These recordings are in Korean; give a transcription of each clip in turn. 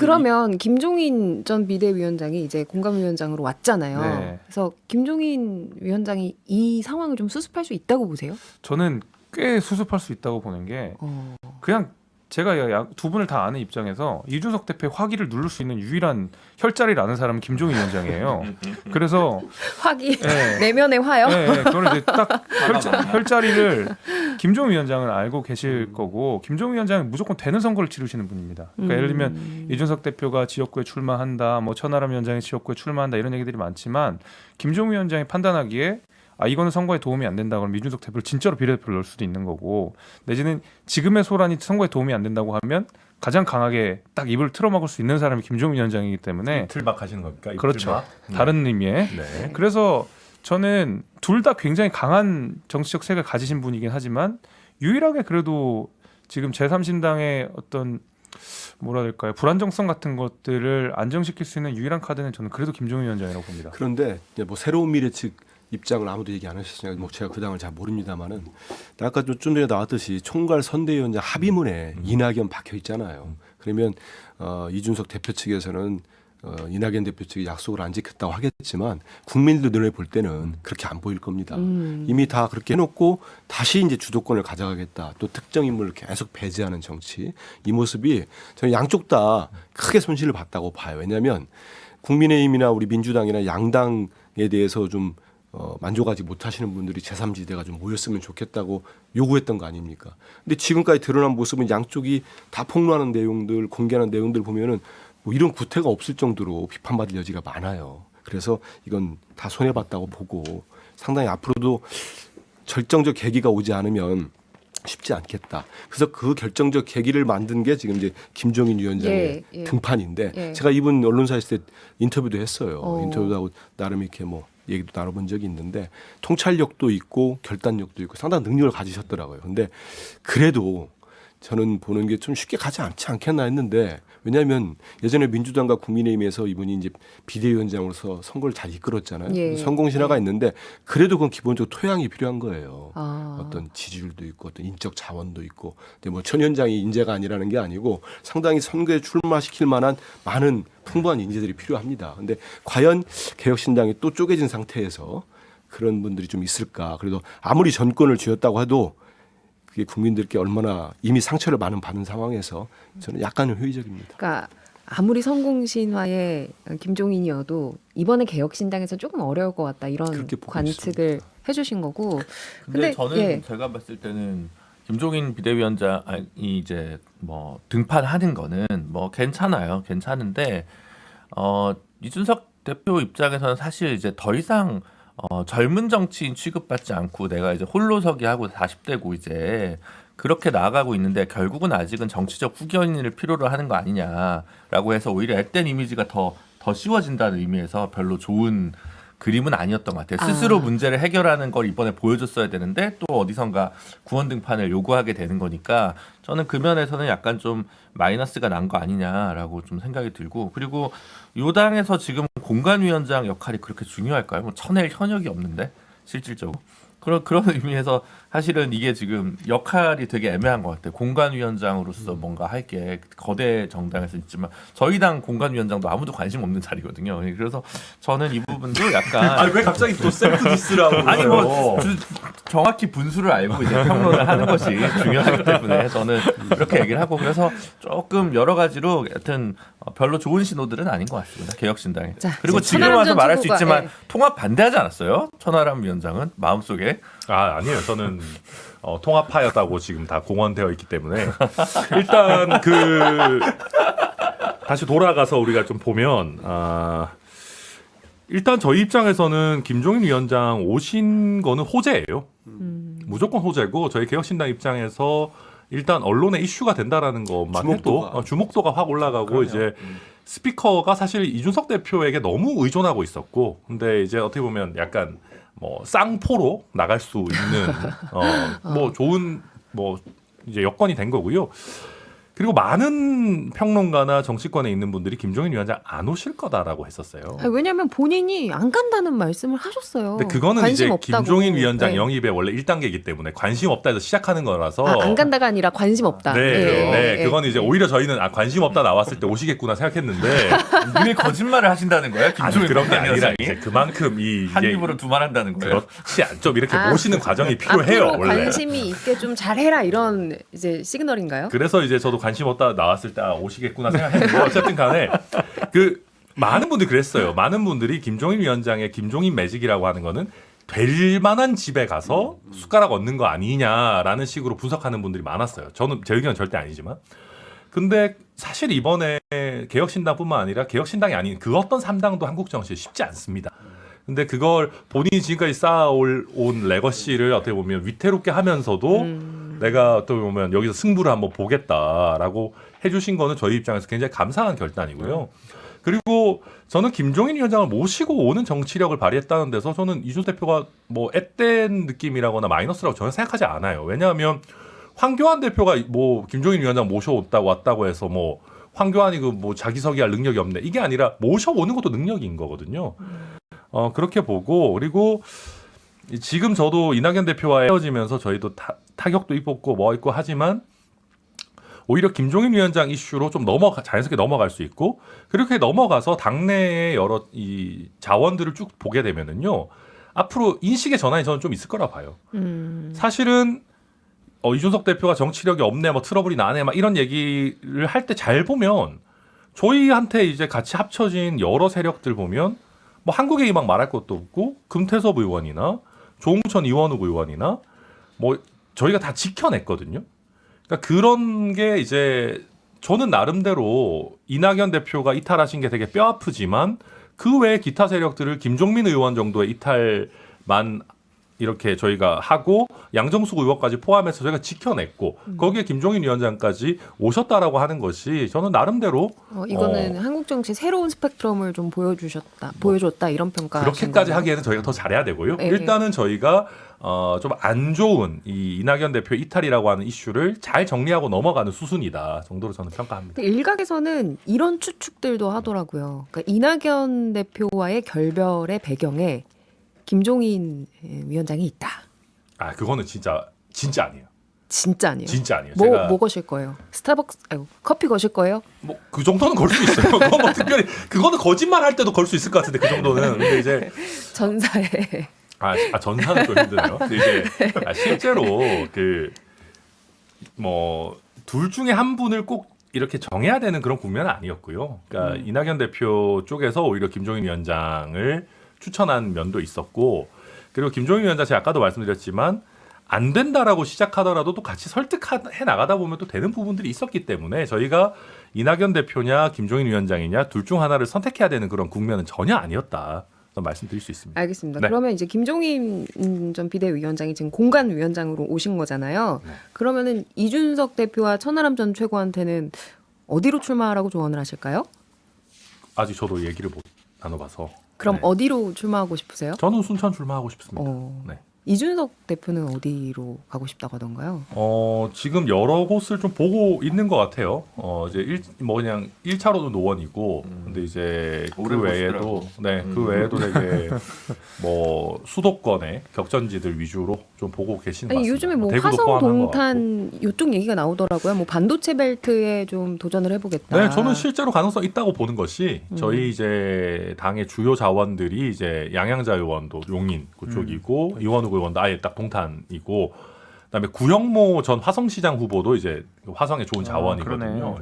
그러면 김종인 전 비대위원장이 이제 공감위원장으로 왔잖아요. 네. 그래서 김종인 위원장이 이 상황을 좀 수습할 수 있다고 보세요? 저는 꽤 수습할 수 있다고 보는 게 그냥 제가 두 분을 다 아는 입장에서 이준석 대표의 화기를 누를 수 있는 유일한 혈자리를 아는 사람은 김종인 위원장이에요. 그래서 화기 네. 내면의 화요? 네, 그거는 이제 딱 혈자리를 김종인 위원장은 알고 계실 거고 김종인 위원장은 무조건 되는 선거를 치르시는 분입니다. 그러니까 예를 들면 이준석 대표가 지역구에 출마한다, 뭐 천하람 위원장이 지역구에 출마한다 이런 얘기들이 많지만 김종인 위원장이 판단하기에 이거는 선거에 도움이 안 된다 그러면 이준석 대표를 진짜로 비례대표를 넣을 수도 있는 거고 내지는 지금의 소란이 선거에 도움이 안 된다고 하면 가장 강하게 딱 입을 틀어막을 수 있는 사람이 김종인 위원장이기 때문에 틀막 하시는 겁니까? 그렇죠. 다른 의미의. 네. 그래서 저는 둘 다 굉장히 강한 정치적 색을 가지신 분이긴 하지만 유일하게 그래도 지금 제3신당의 어떤 뭐라 될까요? 불안정성 같은 것들을 안정시킬 수 있는 유일한 카드는 저는 그래도 김종인 위원장이라고 봅니다. 그런데 이제 뭐 새로운 미래 측 입장을 아무도 얘기 안 하셨으니까 뭐 제가 그 당을 잘 모릅니다만은 아까 좀 전에 나왔듯이 총괄 선대위원장 합의문에 이낙연 박혀 있잖아요. 그러면 이준석 대표 측에서는 이낙연 대표 측이 약속을 안 지켰다고 하겠지만 국민들 눈에 볼 때는 그렇게 안 보일 겁니다. 이미 다 그렇게 해놓고 다시 이제 주도권을 가져가겠다. 또 특정 인물을 계속 배제하는 정치. 이 모습이 저는 양쪽 다 크게 손실을 봤다고 봐요. 왜냐하면 국민의힘이나 우리 민주당이나 양당에 대해서 좀 만족하지 못하시는 분들이 제3지대가 좀 모였으면 좋겠다고 요구했던 거 아닙니까? 근데 지금까지 드러난 모습은 양쪽이 다 폭로하는 내용들, 공개하는 내용들 보면은 뭐 이런 구태가 없을 정도로 비판받을 여지가 많아요. 그래서 이건 다 손해봤다고 보고 상당히 앞으로도 결정적 계기가 오지 않으면 쉽지 않겠다. 그래서 그 결정적 계기를 만든 게 지금 이제 김종인 위원장의 등판인데 제가 이분 언론사 있을 때 인터뷰도 했어요. 인터뷰도 하고 나름 이렇게 뭐 얘기도 나눠본 적이 있는데 통찰력도 있고 결단력도 있고 상당한 능력을 가지셨더라고요. 근데 그래도 저는 보는 게 좀 쉽게 가지 않겠나 했는데 왜냐하면 예전에 민주당과 국민의힘에서 이분이 이제 비대위원장으로서 선거를 잘 이끌었잖아요. 성공 신화가 있는데 그래도 그건 기본적으로 토양이 필요한 거예요. 어떤 지지율도 있고 어떤 인적 자원도 있고 근데 뭐 천 위원장이 인재가 아니라는 게 아니고 상당히 선거에 출마시킬 만한 많은 풍부한 인재들이 필요합니다. 근데 과연 개혁신당이 또 쪼개진 상태에서 그런 분들이 좀 있을까? 그래도 아무리 전권을 쥐었다고 해도 그게 국민들께 얼마나 이미 상처를 많은 받은 상황에서 저는 약간은 회의적입니다. 그러니까 아무리 성공신화의 김종인이어도 이번에 개혁신당에서 조금 어려울 것 같다 이런 관측을 해주신 거고. 근데 저는 제가 봤을 때는 김종인 비대위원장이 이제 뭐 등판하는 거는 뭐 괜찮은데 이준석 대표 입장에서는 사실 이제 더 이상 젊은 정치인 취급받지 않고 내가 이제 홀로서기 하고 40대고 이제 그렇게 나아가고 있는데 결국은 아직은 정치적 후견인을 필요로 하는 거 아니냐라고 해서 오히려 앳된 이미지가 더 씌워진다는 의미에서 별로 좋은 그림은 아니었던 것 같아요. 스스로 문제를 해결하는 걸 이번에 보여줬어야 되는데 또 어디선가 구원 등판을 요구하게 되는 거니까 저는 그 면에서는 약간 좀 마이너스가 난 거 아니냐라고 좀 생각이 들고 그리고 요당에서 지금 공관위원장 역할이 그렇게 중요할까요? 뭐 쳐낼 현역이 없는데 실질적으로 그런 의미에서 사실은 이게 지금 역할이 되게 애매한 것 같아요. 공관위원장으로서 뭔가 할 게 거대 정당에서 있지만 저희 당 공관위원장도 아무도 관심 없는 자리거든요. 그래서 저는 이 부분도 약간 아니 왜 갑자기 또 셀프 디스라고 아니 뭐 정확히 분수를 알고 이제 평론을 하는 것이 중요하기 때문에 저는 그렇게 얘기를 하고 그래서 조금 여러 가지로 여튼 별로 좋은 신호들은 아닌 것 같습니다. 개혁신당에. 그리고 지금 와서 말할 수 있지만 통합 반대하지 않았어요? 천하람 위원장은 마음속에 아니에요. 저는 통합하였다고 지금 다 공언되어 있기 때문에 일단 다시 돌아가서 우리가 좀 보면 일단 저희 입장에서는 김종인 위원장 오신 거는 호재예요. 무조건 호재고 저희 개혁신당 입장에서 일단 언론의 이슈가 된다라는 것만 해도 주목도가 확 올라가고 그럼요. 이제 스피커가 사실 이준석 대표에게 너무 의존하고 있었고 근데 이제 어떻게 보면 약간 뭐 쌍포로 나갈 수 있는 뭐 좋은 뭐 이제 여건이 된 거고요. 그리고 많은 평론가나 정치권에 있는 분들이 김종인 위원장 안 오실 거다라고 했었어요. 아니, 왜냐하면 본인이 안 간다는 말씀을 하셨어요. 근데 그거는 관심 이제 없다고. 김종인 위원장 네. 영입의 원래 1단계이기 때문에 관심 없다 해서 시작하는 거라서 안 간다가 아니라 관심 없다. 네, 예, 예. 그건 이제 오히려 저희는 관심 없다 나왔을 때 오시겠구나 생각했는데 이미 거짓말을 하신다는 거예요? 아니, 김종인 그런 게 아니라 위원장이? 이제 그만큼 한 이게 입으로 두말한다는 거예요. 그렇지 않죠. 이렇게 아, 모시는 과정이 필요해요. 앞으로 원래. 관심이 있게 좀 잘해라 이런 이제 시그널인가요? 그래서 이제 저도 관심 없다 나왔을 때 오시겠구나 생각했는데 어쨌든 간에 그 많은 분들이 그랬어요. 많은 분들이 김종인 위원장의 김종인 매직이라고 하는 거는 될 만한 집에 가서 숟가락 얹는 거 아니냐라는 식으로 분석하는 분들이 많았어요. 저는 제 의견은 절대 아니지만. 근데 사실 이번에 개혁신당뿐만 아니라 개혁신당이 아닌 그 어떤 3당도 한국 정치에 쉽지 않습니다. 근데 그걸 본인이 지금까지 쌓아온 레거시를 어떻게 보면 위태롭게 하면서도 내가 어떻게 보면 여기서 승부를 한번 보겠다라고 해주신 거는 저희 입장에서 굉장히 감사한 결단이고요. 그리고 저는 김종인 위원장을 모시고 오는 정치력을 발휘했다는 데서 저는 이준석 대표가 뭐 앳된 느낌이라거나 마이너스라고 전혀 생각하지 않아요. 왜냐하면 황교안 대표가 뭐 김종인 위원장 모셔왔다고 왔다고 해서 뭐 황교안이 그 뭐 자기서기할 능력이 없네 이게 아니라 모셔오는 것도 능력인 거거든요. 그렇게 보고 그리고 지금 저도 이낙연 대표와 헤어지면서 저희도 타격도 입었고 뭐 있고 하지만 오히려 김종인 위원장 이슈로 좀 자연스럽게 넘어갈 수 있고 그렇게 넘어가서 당내의 여러 이 자원들을 쭉 보게 되면은요 앞으로 인식의 전환이 저는 좀 있을 거라 봐요. 사실은 이준석 대표가 정치력이 없네, 뭐 트러블이 나네, 막 이런 얘기를 할 때 잘 보면 저희한테 이제 같이 합쳐진 여러 세력들 보면 뭐 한국의 희망 말할 것도 없고 금태섭 의원이나 조홍천 이원욱 의원이나 뭐 저희가 다 지켜냈거든요. 그러니까 그런 게 이제 저는 나름대로 이낙연 대표가 이탈하신 게 되게 뼈 아프지만 그 외에 기타 세력들을 김종민 의원 정도의 이탈만 이렇게 저희가 하고 양정숙 의원까지 포함해서 저희가 지켜냈고 거기에 김종인 위원장까지 오셨다라고 하는 것이 저는 나름대로 이거는 한국 정치 새로운 스펙트럼을 좀 보여줬다 이런 평가. 그렇게까지 하기에는 저희가 더 잘해야 되고요. 네, 일단은 저희가 좀 안 좋은 이 이낙연 대표 이탈이라고 하는 이슈를 잘 정리하고 넘어가는 수순이다 정도로 저는 평가합니다. 일각에서는 이런 추측들도 하더라고요. 그러니까 이낙연 대표와의 결별의 배경에 김종인 위원장이 있다. 아 그거는 진짜 아니에요. 진짜 아니에요. 진짜 아니에요. 뭐 거실 거예요? 스타벅스 커피 거실 거예요? 뭐 그 정도는 걸 수 있어요. 그거 뭐 특별히 그거는 거짓말 할 때도 걸 수 있을 것 같은데 그 정도는. 근데 이제 전사에 전사는 좀 힘드네요. 근데 이제 실제로 그 뭐 둘 중에 한 분을 꼭 이렇게 정해야 되는 그런 국면은 아니었고요. 그러니까 이낙연 대표 쪽에서 오히려 김종인 위원장을 추천한 면도 있었고 그리고 김종인 위원장 제가 아까도 말씀드렸지만 안 된다라고 시작하더라도 또 같이 설득해 나가다 보면 또 되는 부분들이 있었기 때문에 저희가 이낙연 대표냐 김종인 위원장이냐 둘 중 하나를 선택해야 되는 그런 국면은 전혀 아니었다. 말씀드릴 수 있습니다. 알겠습니다. 네. 그러면 이제 김종인 전 비대위원장이 지금 공관위원장으로 오신 거잖아요. 네. 그러면은 이준석 대표와 천하람 전 최고한테는 어디로 출마하라고 조언을 하실까요? 아직 저도 얘기를 못 나눠봐서. 그럼 네. 어디로 출마하고 싶으세요? 저는 순천 출마하고 싶습니다. 네. 이준석 대표는 어디로 가고 싶다고 하던가요? 지금 여러 곳을 좀 보고 있는 것 같아요. 이제 그냥 1차로도 노원이고, 근데 이제 그 외에도, 그 외에도 되게 뭐 수도권의 격전지들 위주로 좀 보고 계시는 것 같습니다. 요즘에 뭐 대구도 화성 포함한 것 동탄 이쪽 얘기가 나오더라고요. 뭐 반도체 벨트에 좀 도전을 해보겠다. 네, 저는 실제로 가능성 있다고 보는 것이 저희 이제 당의 주요 자원들이 이제 양양자 의원도 용인 그쪽이고 이원욱 의원도 아예 딱 동탄이고 그다음에 구영모 전 화성시장 후보도 이제 화성의 좋은 자원이거든요.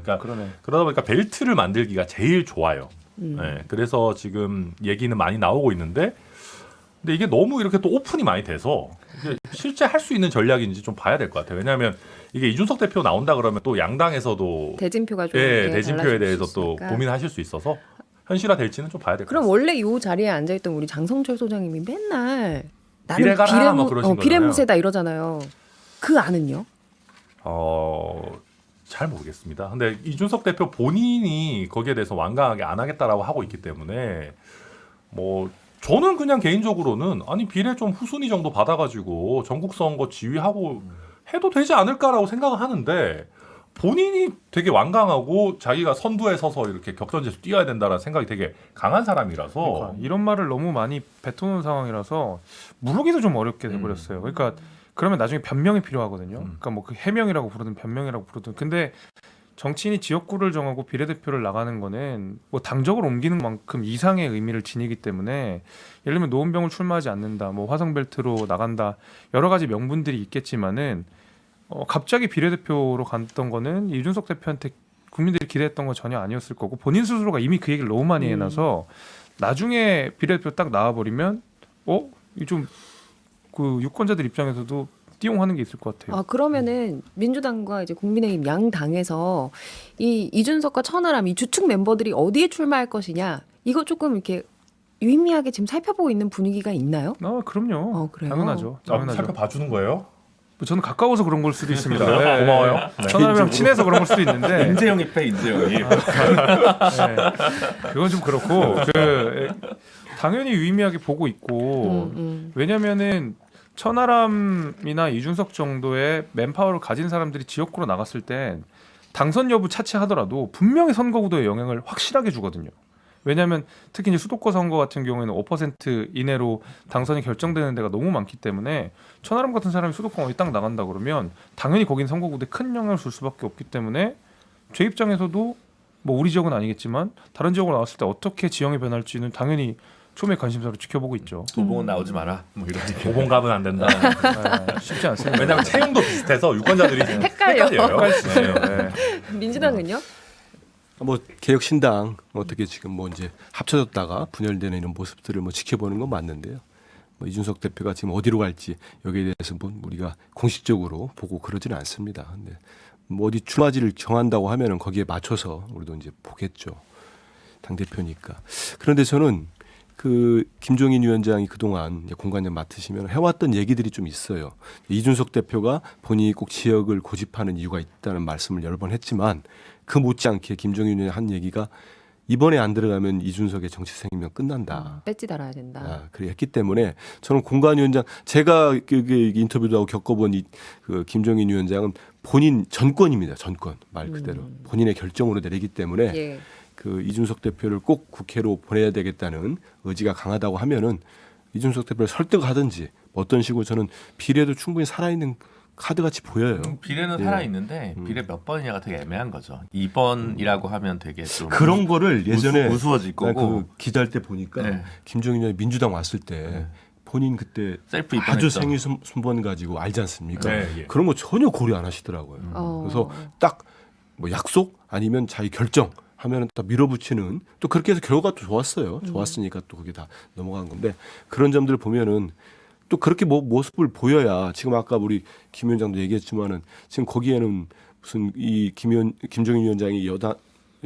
그러다 보니까 벨트를 만들기가 제일 좋아요. 네, 그래서 지금 얘기는 많이 나오고 있는데 근데 이게 너무 이렇게 또 오픈이 많이 돼서 이게 실제 할 수 있는 전략인지 좀 봐야 될 것 같아요. 왜냐하면 이게 이준석 대표 나온다 그러면 또 양당에서도 대진표가 좀 대진표에 대해서 또 고민하실 수 있어서 현실화 될지는 좀 봐야 될 것 같습니다. 그럼 원래 이 자리에 앉아있던 우리 장성철 소장님이 맨날 나는 비례가라 뭐 그러신 비례무새다 이러잖아요. 그 안은요? 잘 모르겠습니다. 근데 이준석 대표 본인이 거기에 대해서 완강하게 안 하겠다라고 하고 있기 때문에 뭐 저는 그냥 개인적으로는 아니 비례 좀 후순위 정도 받아가지고 전국 선거 지휘하고 해도 되지 않을까라고 생각을 하는데 본인이 되게 완강하고 자기가 선두에 서서 이렇게 격전지에서 뛰어야 된다라는 생각이 되게 강한 사람이라서 그러니까 이런 말을 너무 많이 뱉어놓은 상황이라서 물르기도 좀 어렵게 돼버렸어요. 그러니까 그러면 나중에 변명이 필요하거든요. 그러니까 뭐 그 해명이라고 부르든 변명이라고 부르든. 근데 정치인이 지역구를 정하고 비례대표를 나가는 거는 뭐 당적을 옮기는 만큼 이상의 의미를 지니기 때문에 예를 들면 노원병을 출마하지 않는다, 뭐 화성벨트로 나간다, 여러 가지 명분들이 있겠지만은 갑자기 비례대표로 갔던 거는 이준석 대표한테 국민들이 기대했던 건 전혀 아니었을 거고 본인 스스로가 이미 그 얘기를 너무 많이 해놔서 나중에 비례대표 딱 나와버리면 좀 그 유권자들 입장에서도 띠용하는 게 있을 것 같아요. 그러면은 민주당과 이제 국민의힘 양 당에서 이 이준석과 천하람 이 주축 멤버들이 어디에 출마할 것이냐 이거 조금 이렇게 유의미하게 지금 살펴보고 있는 분위기가 있나요? 그럼요. 그래요? 당연하죠. 살펴봐주는 거예요? 저는 가까워서 그런 걸 수도 있습니다. 고마워요. 천하람이랑 친해서 그런 걸 수도 있는데 인재영입 인재영입. 그건 좀 그렇고 당연히 유의미하게 보고 있고 왜냐면은 천하람이나 이준석 정도의 맨파워를 가진 사람들이 지역구로 나갔을 땐 당선 여부 차치하더라도 분명히 선거구도에 영향을 확실하게 주거든요. 왜냐하면 특히 이제 수도권 선거 같은 경우에는 5% 이내로 당선이 결정되는 데가 너무 많기 때문에 천하람 같은 사람이 수도권 어디 딱 나간다 그러면 당연히 거긴 선거구도에 큰 영향을 줄 수밖에 없기 때문에 제 입장에서도 뭐 우리 지역은 아니겠지만 다른 지역으로 나왔을 때 어떻게 지형이 변할지는 당연히 초미의 관심사로 지켜보고 있죠. 도봉은 나오지 마라. 뭐 이런. 도봉갑은 안 된다. 쉽지 않습니다. 왜냐하면 체형도 비슷해서 유권자들이 헷갈려요. 헷갈려요. 민주당은요? 뭐 개혁신당 어떻게 지금 뭐 이제 합쳐졌다가 분열되는 이런 모습들을 뭐 지켜보는 건 맞는데요. 뭐 이준석 대표가 지금 어디로 갈지 여기에 대해서 뭐 우리가 공식적으로 보고 그러지는 않습니다. 근데 뭐 어디 출마지를 정한다고 하면은 거기에 맞춰서 우리도 이제 보겠죠. 당 대표니까. 그런데 저는 그 김종인 위원장이 그동안 공관장 맡으시면 해왔던 얘기들이 좀 있어요. 이준석 대표가 본인이 꼭 지역을 고집하는 이유가 있다는 말씀을 여러 번 했지만 그 못지않게 김종인 위원장이 한 얘기가 이번에 안 들어가면 이준석의 정치 생명 끝난다. 배지 달아야 된다. 그래 했기 때문에 저는 공관위원장 제가 그 인터뷰도 하고 겪어본 그 김종인 위원장은 본인 전권입니다. 전권 말 그대로 본인의 결정으로 내리기 때문에 예. 그 이준석 대표를 꼭 국회로 보내야 되겠다는 의지가 강하다고 하면은 이준석 대표를 설득하든지 어떤 식으로 저는 비례도 충분히 살아있는 카드같이 보여요. 비례는 예. 살아있는데 비례 몇 번이냐가 되게 애매한 거죠. 2번이라고 하면 되게 좀 그런 거를 예전에 우스워질 거고 그 기자할 때 보니까 네. 김종인 의원이 민주당 왔을 때 본인 그때 셀프 아주 입번했죠. 생일 순번 가지고 알지 않습니까? 네, 예. 그런 거 전혀 고려 안 하시더라고요. 그래서 딱 뭐 약속 아니면 자기 결정 하면은 딱 밀어붙이는 또 그렇게 해서 결과가 또 좋았어요. 좋았으니까 또 그게 다 넘어간 건데 그런 점들을 보면은 또 그렇게 모습을 보여야 지금 아까 우리 김 위원장도 얘기했지만은 지금 거기에는 무슨 이 김종인 위원장이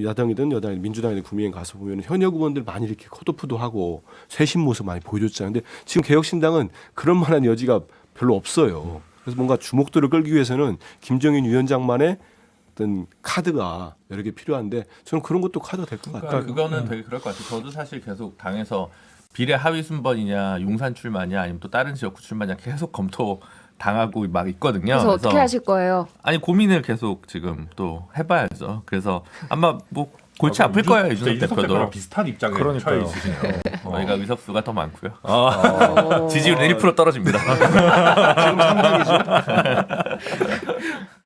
야당이든 여당이든 민주당이든 국민의힘 가서 보면 현역 의원들 많이 이렇게 컷오프도 하고 쇄신 모습 많이 보여줬잖아요. 근데 지금 개혁신당은 그런 만한 여지가 별로 없어요. 그래서 뭔가 주목도를 끌기 위해서는 김종인 위원장만의 어떤 카드가 여러 개 필요한데 저는 그런 것도 카드가 될 것 같아요. 그거는 되게 그럴 것 같아요. 저도 사실 계속 당에서 비례 하위 순번이냐 용산 출마냐 아니면 또 다른 지역구 출마냐 계속 검토 당하고 막 있거든요. 그래서 어떻게 하실 거예요? 아니 고민을 계속 지금 또 해봐야죠. 그래서 아마 뭐 골치 아플 거예요 이준석 대표도. 비슷한 입장에 그러니까요. 처해 있으시네요. 저희가 의석수가 더 많고요. 어. 지지율은 1% 떨어집니다. 지금 3등이죠.